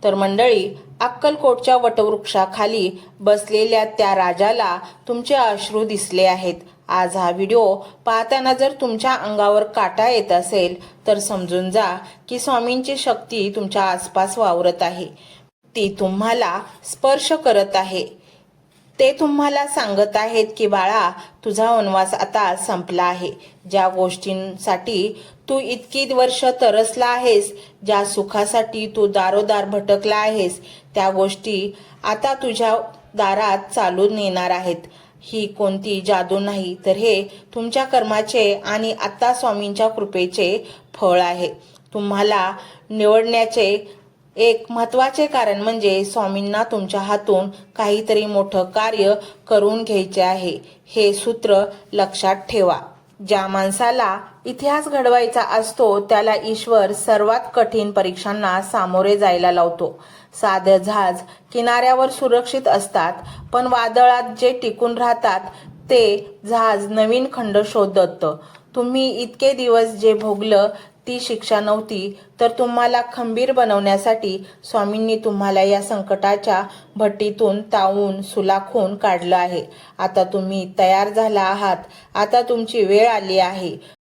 तर मंडळी, अक्कलकोटच्या वटवृक्षाखाली बसलेल्या त्या राजाला तुमचे अश्रू दिसले आहेत. आज हा व्हिडिओ पाहताना जर तुमच्या अंगावर काटा येत असेल तर समजून जा की स्वामींची शक्ती तुमच्या आसपास वावरत आहे. ती तुम्हाला स्पर्श करत आहे. ते तुम्हाला सांगत आहेत की बाळा, तुझा वनवास आता संपला आहे. ज्या गोष्टींसाठी तू इतकी वर्ष तरसला आहेस, ज्या सुखासाठी तू दारोदार भटकला आहेस, त्या गोष्टी आता तुझ्या दारात चालून येणार आहेत. ही कोणती जादू नाही, तर हे तुमच्या कर्माचे आणि आता स्वामींच्या कृपेचे फळ आहे. तुम्हाला निवडण्याचे एक महत्त्वाचे कारण म्हणजे स्वामींना तुमच्या हातून काहीतरी मोठं कार्य करून घ्यायचे आहे. हे सूत्र लक्षात ठेवा. ज्या माणसाला इतिहास घडवायचा असतो त्याला ईश्वर सर्वात कठीण परीक्षांना सामोरे जायला लावतो. साधं जहाज किनाऱ्यावर सुरक्षित असतात, पण वादळात जे टिकून राहतात ते जहाज नवीन खंड शोधतं. तुम्ही इतके दिवस जे भोगलं ती शिक्षा नव्हती, तर तुम्हाला खंबीर बनवण्यासाठी स्वामींनी तुम्हाला या संकटाच्या भट्टीतून तावून सुलाखून काढलं आहे. आता तुम्ही तयार झाला आहात. आता तुमची वेळ आली आहे.